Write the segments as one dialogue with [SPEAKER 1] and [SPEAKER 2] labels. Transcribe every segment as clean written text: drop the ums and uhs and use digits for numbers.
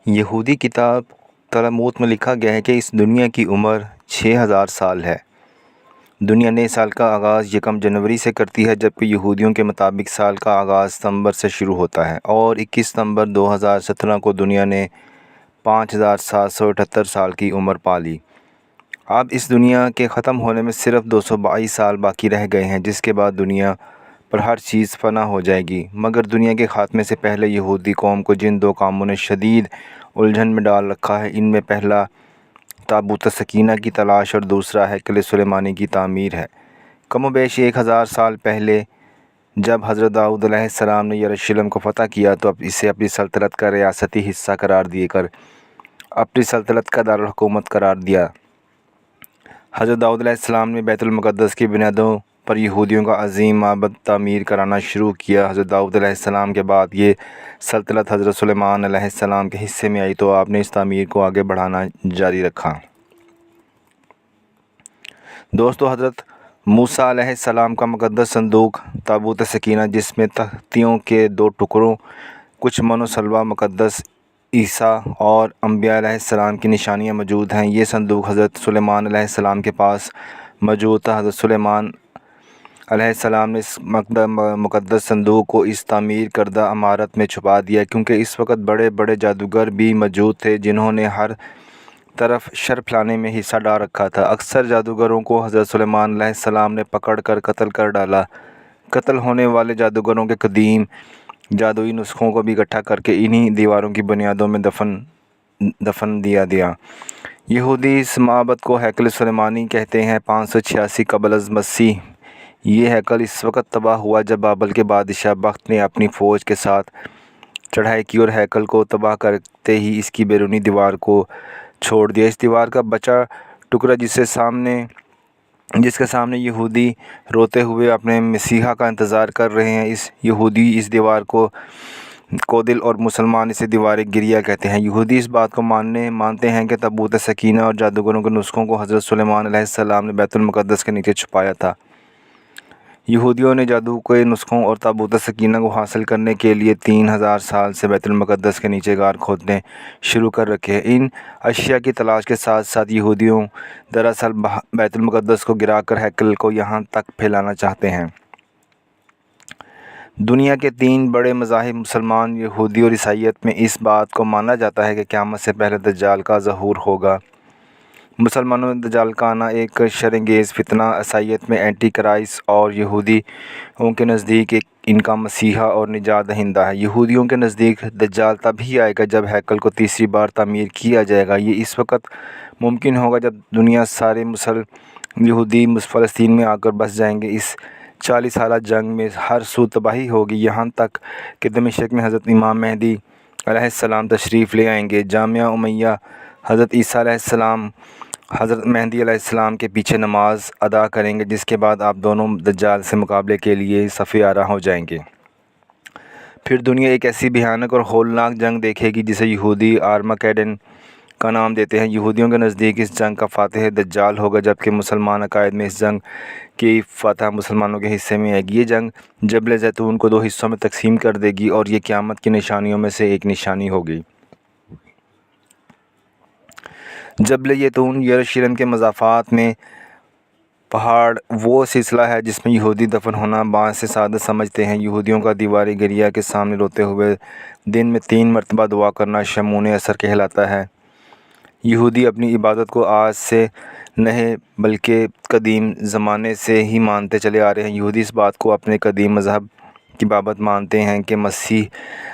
[SPEAKER 1] یہودی کتاب تلمود میں لکھا گیا ہے کہ اس دنیا کی عمر 6000 سال ہے۔ دنیا نئے سال کا آغاز 1 جنوری سے کرتی ہے، جبکہ یہودیوں کے مطابق سال کا آغاز ستمبر سے شروع ہوتا ہے، اور 21 ستمبر 2017 کو دنیا نے 5778 سال کی عمر پا لی۔ اب اس دنیا کے ختم ہونے میں صرف 222 سال باقی رہ گئے ہیں، جس کے بعد دنیا پر ہر چیز فنا ہو جائے گی۔ مگر دنیا کے خاتمے سے پہلے یہودی قوم کو جن 2 کاموں نے شدید الجھن میں ڈال رکھا ہے، ان میں پہلا تابوت سکینہ کی تلاش اور دوسرا ہیکل سلیمانی کی تعمیر ہے۔ کم و بیش 1000 سال پہلے جب حضرت داؤد علیہ السلام نے یروشلم کو فتح کیا تو اسے اپنی سلطنت کا ریاستی حصہ قرار دے کر اپنی سلطنت کا دارالحکومت قرار دیا۔ حضرت داؤد علیہ السلام نے بیت المقدس کی بنیادوں پر یہودیوں کا عظیم معبد تعمیر کرانا شروع کیا۔ حضرت داؤد علیہ السلام کے بعد یہ سلطنت حضرت سلیمان علیہ السلام کے حصے میں آئی تو آپ نے اس تعمیر کو آگے بڑھانا جاری رکھا۔ دوستو، حضرت موسیٰ علیہ السلام کا مقدس صندوق تابوت سکینہ، جس میں تختیوں کے 2 ٹکڑوں، کچھ من و سلوہ، مقدس عیسیٰ اور انبیاء علیہ السلام کی نشانیاں موجود ہیں۔ یہ صندوق حضرت سلیمان علیہ السلام کے پاس موجود تھا۔ حضرت سلیمان علیہ السلام نے اس مقدس صندوق کو اس تعمیر کردہ عمارت میں چھپا دیا، کیونکہ اس وقت بڑے بڑے جادوگر بھی موجود تھے جنہوں نے ہر طرف شر پھیلانے میں حصہ ڈال رکھا تھا۔ اکثر جادوگروں کو حضرت سلیمان علیہ السلام نے پکڑ کر قتل کر ڈالا۔ قتل ہونے والے جادوگروں کے قدیم جادوئی نسخوں کو بھی اکٹھا کر کے انہی دیواروں کی بنیادوں میں دفن دیا۔ یہودی اس معبد کو ہیکل سلیمانی کہتے ہیں۔ 586 قبل از مسیح یہ ہیکل اس وقت تباہ ہوا جب بابل کے بادشاہ بخت نے اپنی فوج کے ساتھ چڑھائی کی اور ہیکل کو تباہ کرتے ہی اس کی بیرونی دیوار کو چھوڑ دیا۔ اس دیوار کا بچا ٹکڑا جس کے سامنے یہودی روتے ہوئے اپنے مسیحا کا انتظار کر رہے ہیں، یہودی اس دیوار کو کودل اور مسلمان اسے دیوار گریہ کہتے ہیں۔ یہودی اس بات کو مانتے ہیں کہ تابوت سکینہ اور جادوگروں کے نسخوں کو حضرت سلیمان علیہ السلام نے بیت المقدس کے نیچے چھپایا تھا۔ یہودیوں نے جادو کے نسخوں اور تابوت سکینہ کو حاصل کرنے کے لیے 3000 سال سے بیت المقدس کے نیچے غار کھودنے شروع کر رکھے ہیں۔ ان اشیاء کی تلاش کے ساتھ ساتھ یہودیوں دراصل بیت المقدس کو گرا کر ہیکل کو یہاں تک پھیلانا چاہتے ہیں۔ دنیا کے 3 بڑے مذاہب مسلمان، یہودی اور عیسائیت میں اس بات کو مانا جاتا ہے کہ قیامت سے پہلے دجال کا ظہور ہوگا۔ مسلمانوں میں دجال کا آنا ایک شرانگیز فتنہ، عیسائیت میں اینٹی کرائسٹ اور یہودیوں کے نزدیک ان کا مسیحا اور نجات دہندہ ہے۔ یہودیوں کے نزدیک دجال تب ہی آئے گا جب ہیکل کو تیسری بار تعمیر کیا جائے گا۔ یہ اس وقت ممکن ہوگا جب دنیا سارے یہودی فلسطین میں آ کر بس جائیں گے۔ اس 40 سالہ جنگ میں ہر سو تباہی ہوگی، یہاں تک کہ دمشق میں حضرت امام مہدی علیہ السلام تشریف لے آئیں گے۔ جامعہ امیہ حضرت عیسیٰ علیہ السلام حضرت مہدی علیہ السلام کے پیچھے نماز ادا کریں گے، جس کے بعد آپ دونوں دجال سے مقابلے کے لیے صف آرا ہو جائیں گے۔ پھر دنیا ایک ایسی بھیانک اور ہولناک جنگ دیکھے گی جسے یہودی آرماگیڈن کا نام دیتے ہیں۔ یہودیوں کے نزدیک اس جنگ کا فاتح دجال ہوگا، جبکہ مسلمان عقائد میں اس جنگ کی فتح مسلمانوں کے حصے میں آئے گی۔ یہ جنگ جبل زیتون کو 2 حصوں میں تقسیم کر دے گی اور یہ قیامت کی نشانیوں میں سے ایک نشانی ہوگی۔ جبل زیتون یروشلم کے مضافات میں پہاڑ وہ سلسلہ ہے جس میں یہودی دفن ہونا باعث سعادت سمجھتے ہیں۔ یہودیوں کا دیوار گریہ کے سامنے روتے ہوئے دن میں 3 مرتبہ دعا کرنا شمعون اثر کہلاتا ہے۔ یہودی اپنی عبادت کو آج سے نہیں بلکہ قدیم زمانے سے ہی مانتے چلے آ رہے ہیں۔ یہودی اس بات کو اپنے قدیم مذہب کی بابت مانتے ہیں کہ مسیح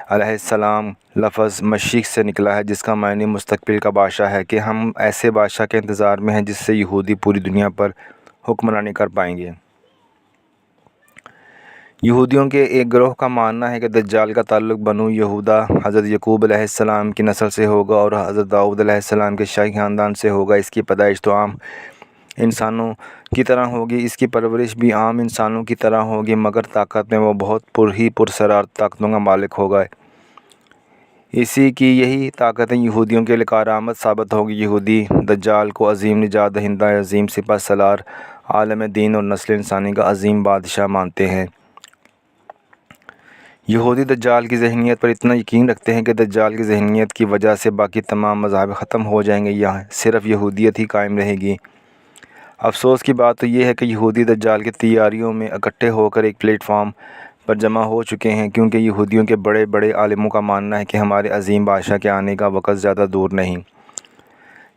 [SPEAKER 1] علیہ السلام لفظ مشیخ سے نکلا ہے، جس کا معنی مستقبل کا بادشاہ ہے، کہ ہم ایسے بادشاہ کے انتظار میں ہیں جس سے یہودی پوری دنیا پر حکمرانی کر پائیں گے۔ یہودیوں کے ایک گروہ کا ماننا ہے کہ دجال کا تعلق بنو یہودا حضرت یعقوب علیہ السلام کی نسل سے ہوگا اور حضرت داؤد علیہ السلام کے شاہی خاندان سے ہوگا۔ اس کی پیدائش تو عام انسانوں کی طرح ہوگی، اس کی پرورش بھی عام انسانوں کی طرح ہوگی، مگر طاقت میں وہ بہت پراسرار طاقتوں کا مالک ہوگا۔ اسی کی یہی طاقتیں یہودیوں کے لیے کارآمد ثابت ہوگی۔ یہودی دجال کو عظیم نجات دہندہ، عظیم سپہ سالار، عالم دین اور نسل انسانی کا عظیم بادشاہ مانتے ہیں۔ یہودی دجال کی ذہنیت پر اتنا یقین رکھتے ہیں کہ دجال کی ذہنیت کی وجہ سے باقی تمام مذاہب ختم ہو جائیں گے، یہاں صرف یہودیت ہی قائم رہے گی۔ افسوس کی بات تو یہ ہے کہ یہودی دجال کی تیاریوں میں اکٹھے ہو کر ایک پلیٹ فارم پر جمع ہو چکے ہیں، کیونکہ یہودیوں کے بڑے بڑے عالموں کا ماننا ہے کہ ہمارے عظیم بادشاہ کے آنے کا وقت زیادہ دور نہیں،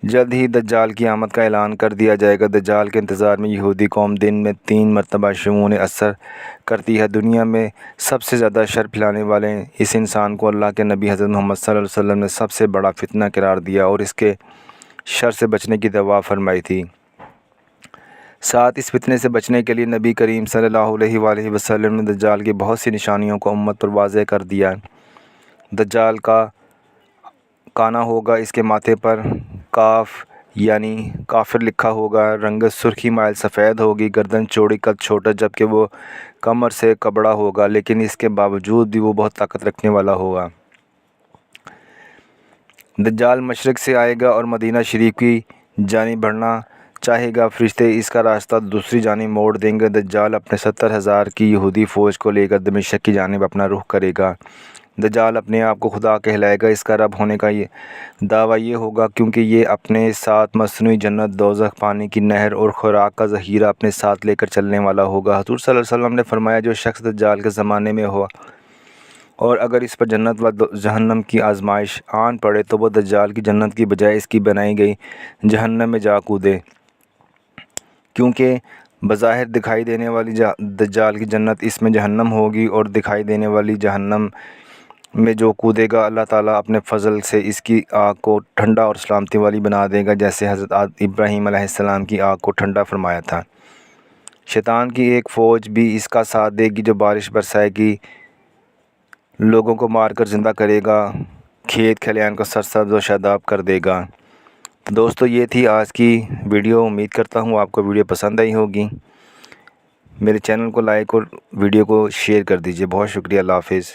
[SPEAKER 1] جلد ہی دجال کی آمد کا اعلان کر دیا جائے گا۔ دجال کے انتظار میں یہودی قوم دن میں 3 مرتبہ شمون اثر کرتی ہے۔ دنیا میں سب سے زیادہ شر پھیلانے والے اس انسان کو اللہ کے نبی حضرت محمد صلی اللہ علیہ وسلم نے سب سے بڑا فتنہ قرار دیا اور اس کے شر سے بچنے کی دعا فرمائی تھی۔ ساتھ اس فتنے سے بچنے کے لیے نبی کریم صلی اللہ علیہ وآلہ وسلم نے دجال کی بہت سی نشانیوں کو امت پر واضح کر دیا۔ دجال کا کانا ہوگا، اس کے ماتھے پر کاف یعنی کافر لکھا ہوگا، رنگ سرخی مائل سفید ہوگی، گردن چوڑی، قد چھوٹا، جبکہ وہ کمر سے کبڑا ہوگا، لیکن اس کے باوجود بھی وہ بہت طاقت رکھنے والا ہوگا۔ دجال مشرق سے آئے گا اور مدینہ شریف کی جانب بڑھنا چاہے گا، فرشتے اس کا راستہ دوسری جانب موڑ دیں گے۔ دجال اپنے 70,000 کی یہودی فوج کو لے کر دمشق کی جانب اپنا رخ کرے گا۔ دجال اپنے آپ کو خدا کہلائے گا، اس کا رب ہونے کا دعویٰ یہ ہوگا کیونکہ یہ اپنے ساتھ مصنوعی جنت، دوزخ، پانی کی نہر اور خوراک کا ذخیرہ اپنے ساتھ لے کر چلنے والا ہوگا۔ حضور صلی اللہ علیہ وسلم نے فرمایا، جو شخص دجال کے زمانے میں ہوا اور اگر اس پر جنت و جہنم کی آزمائش آن پڑے تو وہ دجال کی جنت کی بجائے اس کی بنائی گئی جہنم میں جا کودے، کیونکہ بظاہر دکھائی دینے والی دجال کی جنت اس میں جہنم ہوگی، اور دکھائی دینے والی جہنم میں جو کودے گا اللہ تعالیٰ اپنے فضل سے اس کی آگ کو ٹھنڈا اور سلامتی والی بنا دے گا، جیسے حضرت ابراہیم علیہ السلام کی آگ کو ٹھنڈا فرمایا تھا۔ شیطان کی ایک فوج بھی اس کا ساتھ دے گی جو بارش برسائے گی، لوگوں کو مار کر زندہ کرے گا، کھیت کھلیان کو سرسبز و شاداب کر دے گا۔ تو دوستو، یہ تھی آج کی ویڈیو۔ امید کرتا ہوں آپ کو ویڈیو پسند آئی ہوگی۔ میرے چینل کو لائک اور ویڈیو کو شیئر کر دیجیے۔ بہت شکریہ۔ اللہ حافظ۔